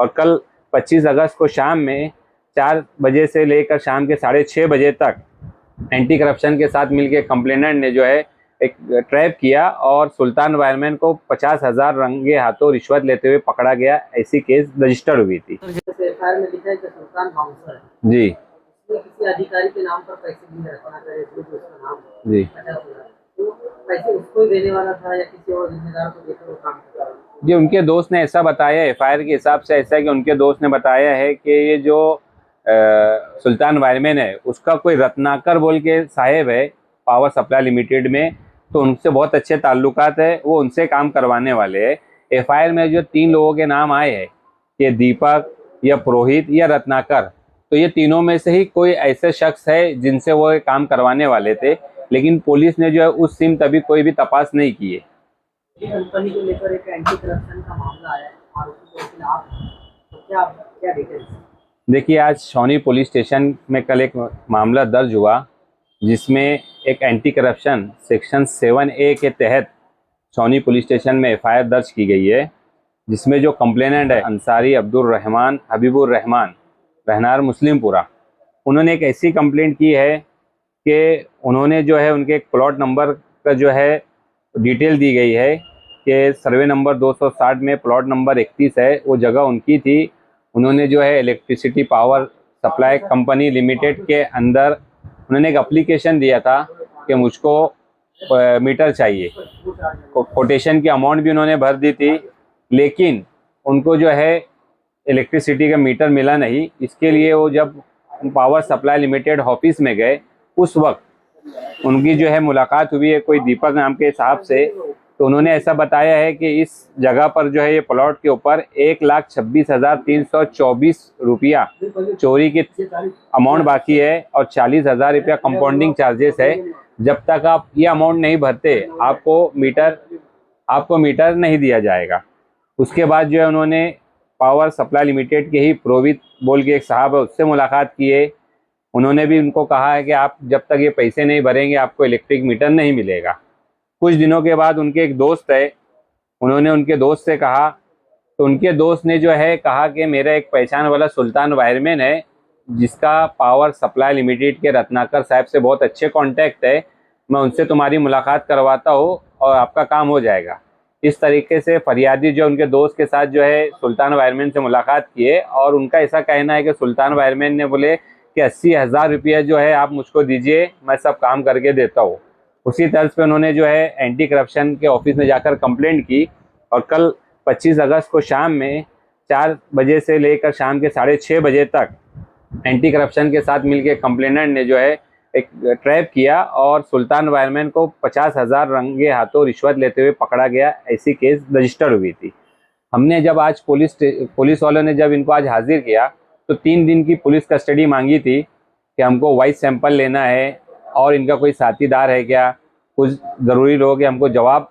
और कल 25 अगस्त को शाम में 4 बजे से लेकर शाम के 6:30 बजे तक एंटी करप्शन के साथ मिलकर कंप्लेनेंट ने जो है एक ट्रैप किया और सुल्तान वायरमैन को 50,000 रंगे हाथों रिश्वत लेते हुए पकड़ा गया। ऐसी केस रजिस्टर्ड हुई थी। एफआईआर में लिखा है कि सुल्तान बाउंसर है जी किसी अधिकारी के नाम पर पैसे नहीं रखना करे, जो उसका नाम जी 50,000, तो पैसे उसको ही देने वाला था या किसी और जिम्मेदार को देकर वो काम कर रहा था? जी, उनके दोस्त ने ऐसा बताया, एफआईआर के हिसाब से ऐसा है कि उनके दोस्त ने बताया है कि ये जो सुल्तान वायरमैन है उसका कोई रत्नाकर बोल के साहेब है पावर सप्लाई लिमिटेड में, तो उनसे बहुत अच्छे ताल्लुकात है, वो उनसे काम करवाने वाले हैं। एफआईआर में जो 3 लोगों के नाम आए हैं कि दीपक या पुरोहित या रत्नाकर, तो ये तीनों में से ही कोई ऐसे शख्स है जिनसे वो काम करवाने वाले थे, लेकिन पुलिस ने जो है उस सिम तभी कोई भी तपास नहीं की है। कंपनी को लेकर एक एंटी करप्शन का मामला आया है आरोपी के खिलाफ, तो क्या डिटेल्स? देखिए, आज छावनी पुलिस स्टेशन में कल एक मामला दर्ज हुआ जिसमें एक एंटी करप्शन सेक्शन 7A के तहत छावनी पुलिस स्टेशन में एफआईआर दर्ज की गई है, जिसमें जो कंप्लेनेंट है अंसारी अब्दुल रहमान हबीबुर रहमान रहनार मुस्लिमपुरा, उन्होंने एक ऐसी कंप्लेंट की है कि उन्होंने जो है उनके एक प्लॉट नंबर का जो है डिटेल दी गई है कि सर्वे नंबर 260 में प्लॉट नंबर 31 है, वो जगह उनकी थी। उन्होंने जो है electricity power supply company limited के अंदर उन्होंने एक एप्लीकेशन दिया था कि मुझको मीटर चाहिए, कोटेशन की अमाउंट भी उन्होंने भर दी थी, लेकिन उनको जो है इलेक्ट्रिसिटी का मीटर मिला नहीं। इसके लिए वो जब पावर सप्लाई लिमिटेड ऑफिस में गए, उस वक्त उनकी जो है मुलाकात हुई है कोई दीपक नाम के साहब से, तो उन्होंने ऐसा बताया है कि इस जगह पर जो है ये प्लॉट के ऊपर 1,26,324 रुपया चोरी की अमाउंट बाकी है और 40,000 रुपया कंपाउंडिंग चार्जेस है। जब तक आप ये अमाउंट नहीं भरते आपको मीटर नहीं दिया जाएगा। उसके बाद जो है उन्होंने पावर सप्लाई लिमिटेड के ही पुरोहित बोल के एक साहब है, उससे मुलाकात की है। उन्होंने भी उनको कहा है कि आप जब तक ये पैसे नहीं भरेंगे आपको इलेक्ट्रिक मीटर नहीं मिलेगा। कुछ दिनों के बाद उनके एक दोस्त है, उन्होंने उनके दोस्त से कहा, तो उनके दोस्त ने जो है कहा कि मेरा एक पहचान वाला सुल्तान वायरमैन है जिसका पावर सप्लाई लिमिटेड के रत्नाकर साहब से बहुत अच्छे कांटेक्ट है, मैं उनसे तुम्हारी मुलाकात करवाता हूँ और आपका काम हो जाएगा। इस तरीके से फरियादी जो उनके दोस्त के साथ जो है सुल्तान वायरमैन से मुलाकात किए और उनका ऐसा कहना है कि सुल्तान वायरमैन ने बोले कि 80,000 रुपया जो है आप मुझको दीजिए, मैं सब काम करके देता हूँ। उसी तर्ज पे उन्होंने जो है एंटी करप्शन के ऑफिस में जाकर कंप्लेंट की और कल 25 अगस्त को शाम में 4 बजे से लेकर शाम के 6:30 बजे तक एंटी करप्शन के साथ मिलकर कंप्लेनेंट ने जो है एक ट्रैप किया और सुल्तान वायरमैन को 50,000 रंगे हाथों रिश्वत लेते हुए पकड़ा गया। ऐसी केस रजिस्टर्ड हुई थी। हमने जब आज पुलिस वालों ने जब इनको आज हाजिर किया तो 3 दिन की पुलिस कस्टडी मांगी थी कि हमको वॉइस सैंपल लेना है और इनका कोई साथीदार है क्या, कुछ ज़रूरी लोग हमको जवाब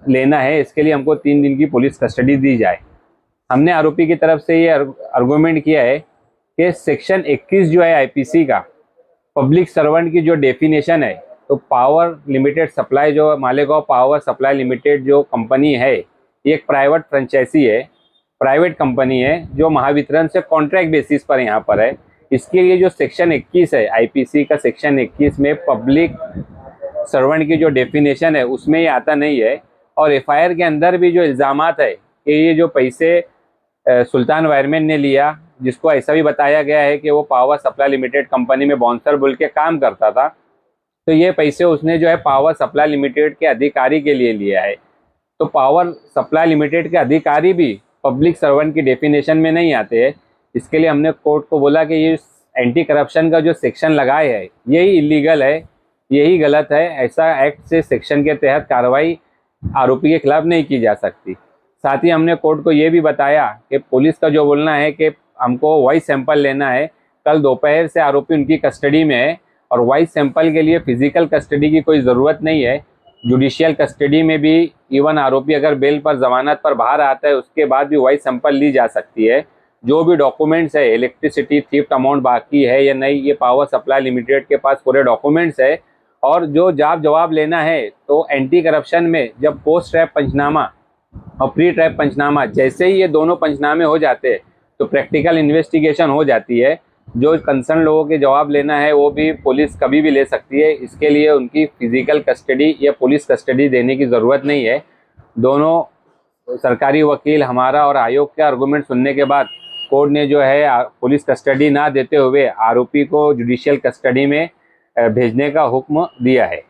लेना है, इसके लिए हमको 3 दिन की पुलिस कस्टडी दी जाए। हमने आरोपी की तरफ से ये आर्गूमेंट किया है कि सेक्शन 21 जो है आईपीसी का पब्लिक सर्वेंट की जो डेफिनेशन है, तो पावर लिमिटेड सप्लाई जो मालेगांव पावर सप्लाई लिमिटेड जो कंपनी है ये एक प्राइवेट फ्रेंचाइजी है, प्राइवेट कंपनी है जो महावितरण से कॉन्ट्रैक्ट बेसिस पर यहाँ पर है। इसके लिए जो सेक्शन 21 है आईपीसी का सेक्शन 21 में पब्लिक सर्वेंट की जो डेफिनेशन है उसमें ये आता नहीं है। और एफआईआर के अंदर भी जो इल्ज़ामात है कि ये जो पैसे सुल्तान वायरमैन ने लिया, जिसको ऐसा भी बताया गया है कि वो पावर सप्लाई लिमिटेड कंपनी में बाउंसर बोल के काम करता था, तो ये पैसे उसने जो है पावर सप्लाई लिमिटेड के अधिकारी के लिए लिया है। तो पावर सप्लाई लिमिटेड के अधिकारी भी पब्लिक सर्वेंट की डेफिनेशन में नहीं आते हैं। इसके लिए हमने कोर्ट को बोला कि ये एंटी करप्शन का जो सेक्शन लगाए है यही इलीगल है, यही गलत है, ऐसा एक्ट से सेक्शन के तहत कार्रवाई आरोपी के खिलाफ नहीं की जा सकती। साथ ही हमने कोर्ट को ये भी बताया कि पुलिस का जो बोलना है कि हमको वॉइस सैंपल लेना है, कल दोपहर से आरोपी उनकी कस्टडी में है और वॉइस सैंपल के लिए फिजिकल कस्टडी की कोई ज़रूरत नहीं है। जुडिशियल कस्टडी में भी इवन आरोपी अगर बेल पर जमानत पर बाहर आता है उसके बाद भी वॉइस सैंपल ली जा सकती है। जो भी डॉक्यूमेंट्स है, इलेक्ट्रिसिटी थीफ्ट अमाउंट बाकी है या नहीं, ये पावर सप्लाई लिमिटेड के पास पूरे डॉक्यूमेंट्स है। और जो जवाब लेना है तो एंटी करप्शन में जब पोस्ट रैप पंचनामा और प्री ट्रायल पंचनामा, जैसे ही ये दोनों पंचनामे हो जाते हैं तो प्रैक्टिकल इन्वेस्टिगेशन हो जाती है। जो कंसर्न लोगों के जवाब लेना है वो भी पुलिस कभी भी ले सकती है। इसके लिए उनकी फिजिकल कस्टडी या पुलिस कस्टडी देने की ज़रूरत नहीं है। दोनों सरकारी वकील हमारा और आयोग के आर्गूमेंट सुनने के बाद कोर्ट ने जो है पुलिस कस्टडी ना देते हुए आरोपी को जुडिशियल कस्टडी में भेजने का हुक्म दिया है।